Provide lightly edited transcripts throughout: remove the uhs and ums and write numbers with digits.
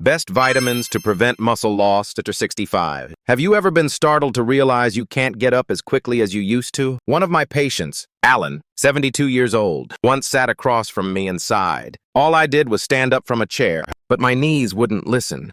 Best vitamins to prevent muscle loss after 65. Have you ever been startled to realize you can't get up as quickly as you used to? One of my patients, Alan, 72 years old, once sat across from me and sighed. All I did was stand up from a chair, but my knees wouldn't listen.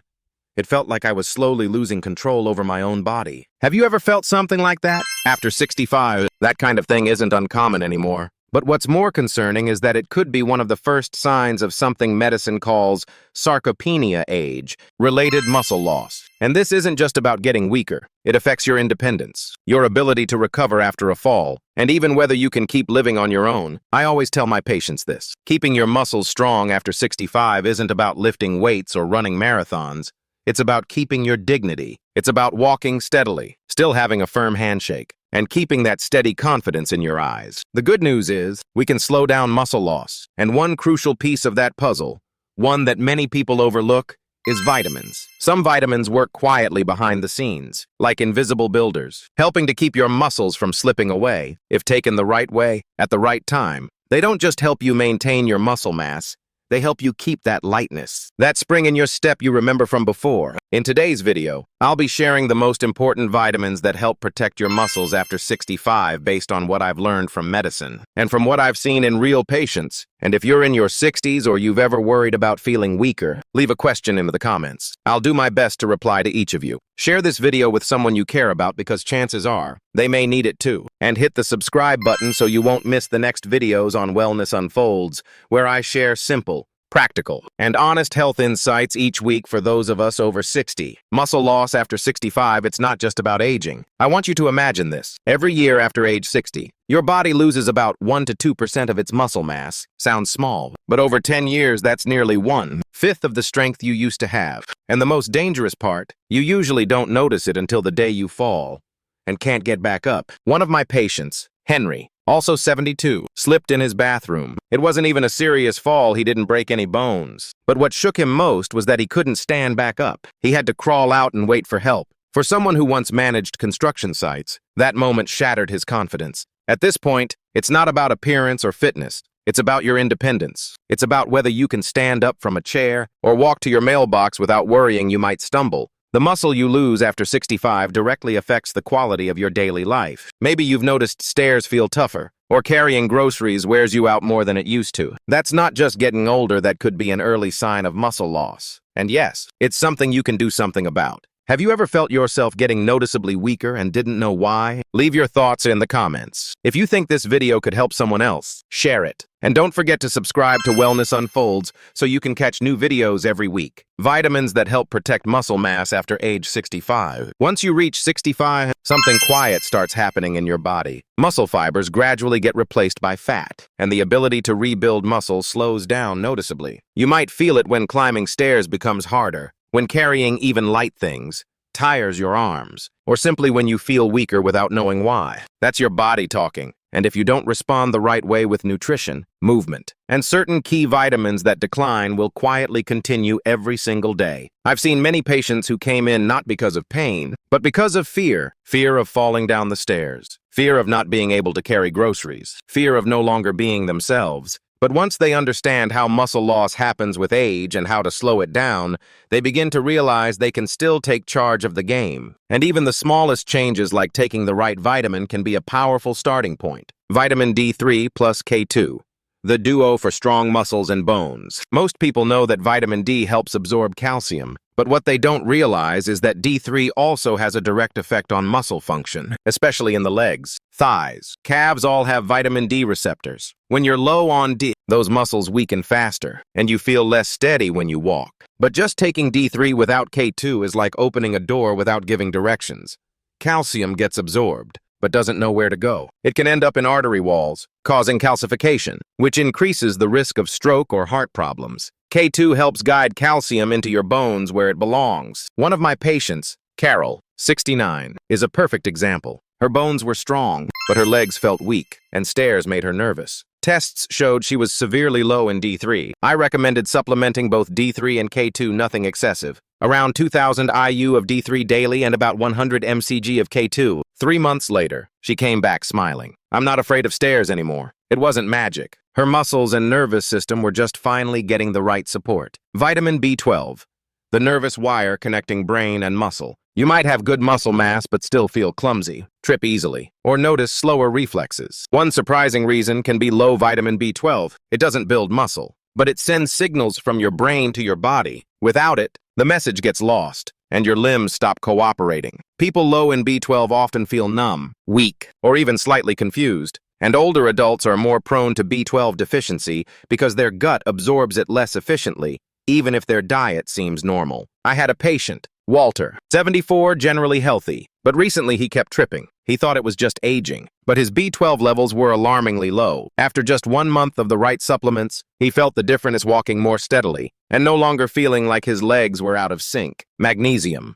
It felt like I was slowly losing control over my own body. Have you ever felt something like that? After 65, that kind of thing isn't uncommon anymore. But what's more concerning is that it could be one of the first signs of something medicine calls sarcopenia age, related muscle loss. And this isn't just about getting weaker. It affects your independence, your ability to recover after a fall, and even whether you can keep living on your own. I always tell my patients this. Keeping your muscles strong after 65 isn't about lifting weights or running marathons. It's about keeping your dignity. It's about walking steadily, still having a firm handshake, and keeping that steady confidence in your eyes. The good news is, we can slow down muscle loss. And one crucial piece of that puzzle, one that many people overlook, is vitamins. Some vitamins work quietly behind the scenes, like invisible builders, helping to keep your muscles from slipping away. If taken the right way, at the right time, they don't just help you maintain your muscle mass, they help you keep that lightness, that spring in your step you remember from before. In today's video, I'll be sharing the most important vitamins that help protect your muscles after 65 based on what I've learned from medicine and from what I've seen in real patients. And if you're in your 60s or you've ever worried about feeling weaker, leave a question in the comments. I'll do my best to reply to each of you. Share this video with someone you care about because chances are they may need it too. And hit the subscribe button so you won't miss the next videos on Wellness Unfolds, where I share simple, practical, and honest health insights each week for those of us over 60. Muscle loss after 65, it's not just about aging. I want you to imagine this. Every year after age 60, your body loses about 1 to 2% of its muscle mass. Sounds small, but over 10 years, that's nearly 1/5 of the strength you used to have. And the most dangerous part, you usually don't notice it until the day you fall and can't get back up. One of my patients, Henry, also 72, slipped in his bathroom. It wasn't even a serious fall, he didn't break any bones. But what shook him most was that he couldn't stand back up. He had to crawl out and wait for help. For someone who once managed construction sites, that moment shattered his confidence. At this point, it's not about appearance or fitness. It's about your independence. It's about whether you can stand up from a chair or walk to your mailbox without worrying you might stumble. The muscle you lose after 65 directly affects the quality of your daily life. Maybe you've noticed stairs feel tougher, or carrying groceries wears you out more than it used to. That's not just getting older, that could be an early sign of muscle loss. And yes, it's something you can do something about. Have you ever felt yourself getting noticeably weaker and didn't know why? Leave your thoughts in the comments. If you think this video could help someone else, share it. And don't forget to subscribe to Wellness Unfolds so you can catch new videos every week. Vitamins that help protect muscle mass after age 65. Once you reach 65, something quiet starts happening in your body. Muscle fibers gradually get replaced by fat, and the ability to rebuild muscle slows down noticeably. You might feel it when climbing stairs becomes harder, when carrying even light things tires your arms, or simply when you feel weaker without knowing why. That's your body talking. And if you don't respond the right way with nutrition, movement, and certain key vitamins, that decline will quietly continue every single day. I've seen many patients who came in not because of pain, but because of fear. Fear of falling down the stairs, fear of not being able to carry groceries, fear of no longer being themselves. But once they understand how muscle loss happens with age and how to slow it down, they begin to realize they can still take charge of the game. And even the smallest changes, like taking the right vitamin, can be a powerful starting point. Vitamin D3 plus K2, the duo for strong muscles and bones. Most people know that vitamin D helps absorb calcium, but what they don't realize is that D3 also has a direct effect on muscle function, especially in the legs, thighs, calves. All have vitamin D receptors. When you're low on D, those muscles weaken faster, and you feel less steady when you walk. But just taking D3 without K2 is like opening a door without giving directions. Calcium gets absorbed, but doesn't know where to go. It can end up in artery walls, causing calcification, which increases the risk of stroke or heart problems. K2 helps guide calcium into your bones where it belongs. One of my patients, Carol, 69, is a perfect example. Her bones were strong, but her legs felt weak, and stairs made her nervous. Tests showed she was severely low in D3. I recommended supplementing both D3 and K2, nothing excessive. Around 2,000 IU of D3 daily and about 100 mcg of K2. 3 months later, she came back smiling. I'm not afraid of stairs anymore. It wasn't magic. Her muscles and nervous system were just finally getting the right support. Vitamin B12, the nervous wire connecting brain and muscle. You might have good muscle mass but still feel clumsy, trip easily, or notice slower reflexes. One surprising reason can be low vitamin B12. It doesn't build muscle, but it sends signals from your brain to your body. Without it, the message gets lost, and your limbs stop cooperating. People low in B12 often feel numb, weak, or even slightly confused, and older adults are more prone to B12 deficiency because their gut absorbs it less efficiently, even if their diet seems normal. I had a patient, Walter, 74, generally healthy, but recently he kept tripping. He thought it was just aging, but his B12 levels were alarmingly low. After just 1 month of the right supplements, he felt the difference walking more steadily and no longer feeling like his legs were out of sync. Magnesium.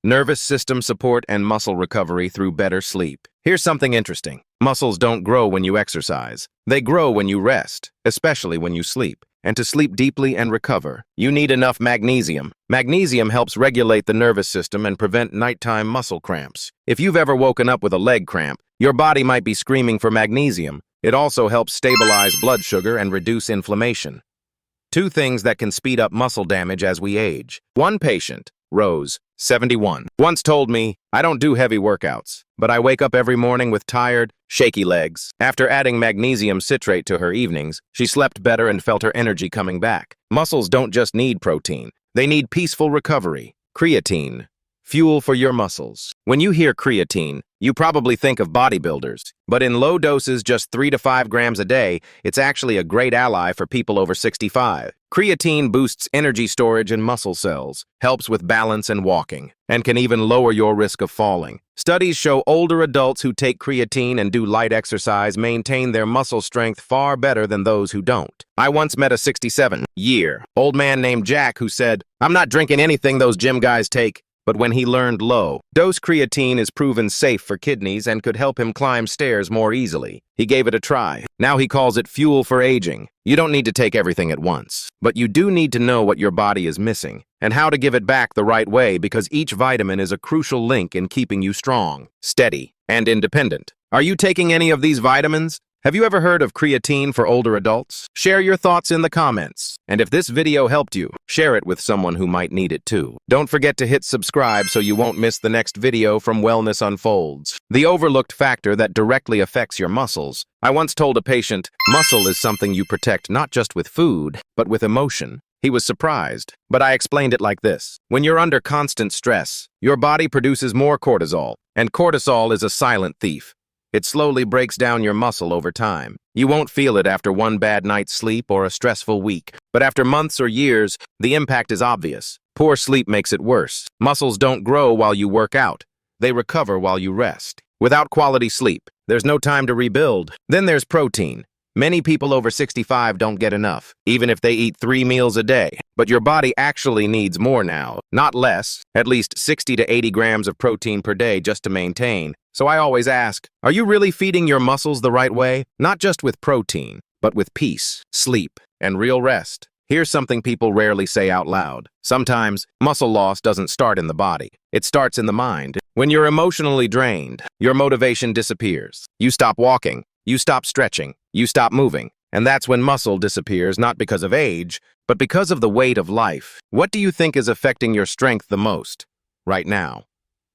Nervous system support and muscle recovery through better sleep. Here's something interesting. Muscles don't grow when you exercise. They grow when you rest, especially when you sleep. And to sleep deeply and recover, you need enough magnesium. Magnesium helps regulate the nervous system and prevent nighttime muscle cramps. If you've ever woken up with a leg cramp, your body might be screaming for magnesium. It also helps stabilize blood sugar and reduce inflammation. 2 things that can speed up muscle damage as we age. One patient, Rose, 71, once told me, "I don't do heavy workouts, but I wake up every morning with tired, shaky legs." After adding magnesium citrate to her evenings, she slept better and felt her energy coming back. Muscles don't just need protein. They need peaceful recovery. Creatine. Fuel for your muscles. When you hear creatine, you probably think of bodybuilders, but in low doses, just 3 to 5 grams a day, it's actually a great ally for people over 65. Creatine boosts energy storage in muscle cells, helps with balance and walking, and can even lower your risk of falling. Studies show older adults who take creatine and do light exercise maintain their muscle strength far better than those who don't. I once met a 67-year-old man named Jack who said, "I'm not drinking anything those gym guys take." But when he learned low-dose creatine is proven safe for kidneys and could help him climb stairs more easily, he gave it a try. Now he calls it fuel for aging. You don't need to take everything at once, but you do need to know what your body is missing and how to give it back the right way, because each vitamin is a crucial link in keeping you strong, steady, and independent. Are you taking any of these vitamins? Have you ever heard of creatine for older adults? Share your thoughts in the comments. And if this video helped you, share it with someone who might need it too. Don't forget to hit subscribe so you won't miss the next video from Wellness Unfolds. The overlooked factor that directly affects your muscles. I once told a patient, muscle is something you protect not just with food, but with emotion. He was surprised, but I explained it like this. When you're under constant stress, your body produces more cortisol, and cortisol is a silent thief. It slowly breaks down your muscle over time. You won't feel it after one bad night's sleep or a stressful week, but after months or years, the impact is obvious. Poor sleep makes it worse. Muscles don't grow while you work out. They recover while you rest. Without quality sleep, there's no time to rebuild. Then there's protein. Many people over 65 don't get enough, even if they eat 3 meals a day. But your body actually needs more now, not less, at least 60 to 80 grams of protein per day just to maintain. So I always ask, are you really feeding your muscles the right way? Not just with protein, but with peace, sleep, and real rest. Here's something people rarely say out loud. Sometimes, muscle loss doesn't start in the body. It starts in the mind. When you're emotionally drained, your motivation disappears. You stop walking. You stop stretching, you stop moving, and that's when muscle disappears, not because of age, but because of the weight of life. What do you think is affecting your strength the most right now?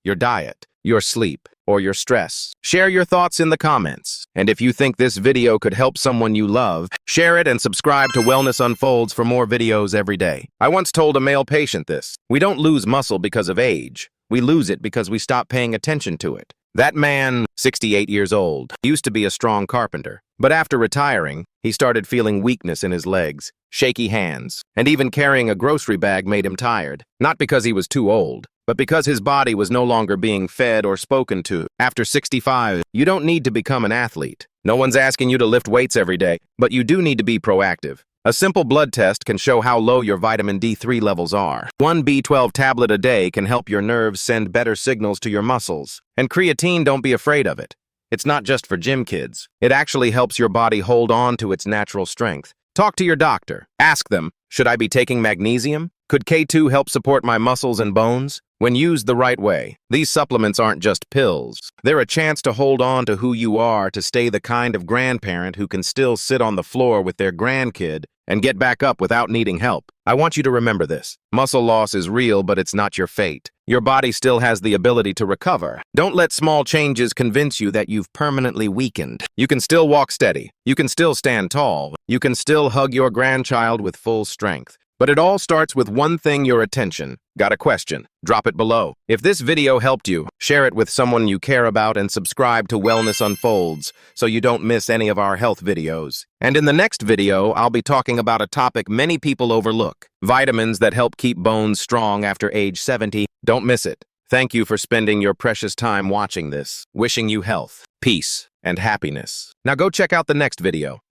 Your diet, your sleep, or your stress? Share your thoughts in the comments. And if you think this video could help someone you love, share it and subscribe to Wellness Unfolds for more videos every day. I once told a male patient this: we don't lose muscle because of age. We lose it because we stop paying attention to it. That man, 68 years old, used to be a strong carpenter. But after retiring, he started feeling weakness in his legs, shaky hands, and even carrying a grocery bag made him tired. Not because he was too old, but because his body was no longer being fed or spoken to. After 65, you don't need to become an athlete. No one's asking you to lift weights every day, but you do need to be proactive. A simple blood test can show how low your vitamin D3 levels are. 1 B12 tablet a day can help your nerves send better signals to your muscles. And creatine, don't be afraid of it. It's not just for gym kids. It actually helps your body hold on to its natural strength. Talk to your doctor. Ask them, should I be taking magnesium? Could K2 help support my muscles and bones? When used the right way, these supplements aren't just pills. They're a chance to hold on to who you are, to stay the kind of grandparent who can still sit on the floor with their grandkid and get back up without needing help. I want you to remember this. Muscle loss is real, but it's not your fate. Your body still has the ability to recover. Don't let small changes convince you that you've permanently weakened. You can still walk steady. You can still stand tall. You can still hug your grandchild with full strength. But it all starts with one thing: your attention. Got a question? Drop it below. If this video helped you, share it with someone you care about and subscribe to Wellness Unfolds so you don't miss any of our health videos. And in the next video, I'll be talking about a topic many people overlook: vitamins that help keep bones strong after age 70. Don't miss it. Thank you for spending your precious time watching this. Wishing you health, peace, and happiness. Now go check out the next video.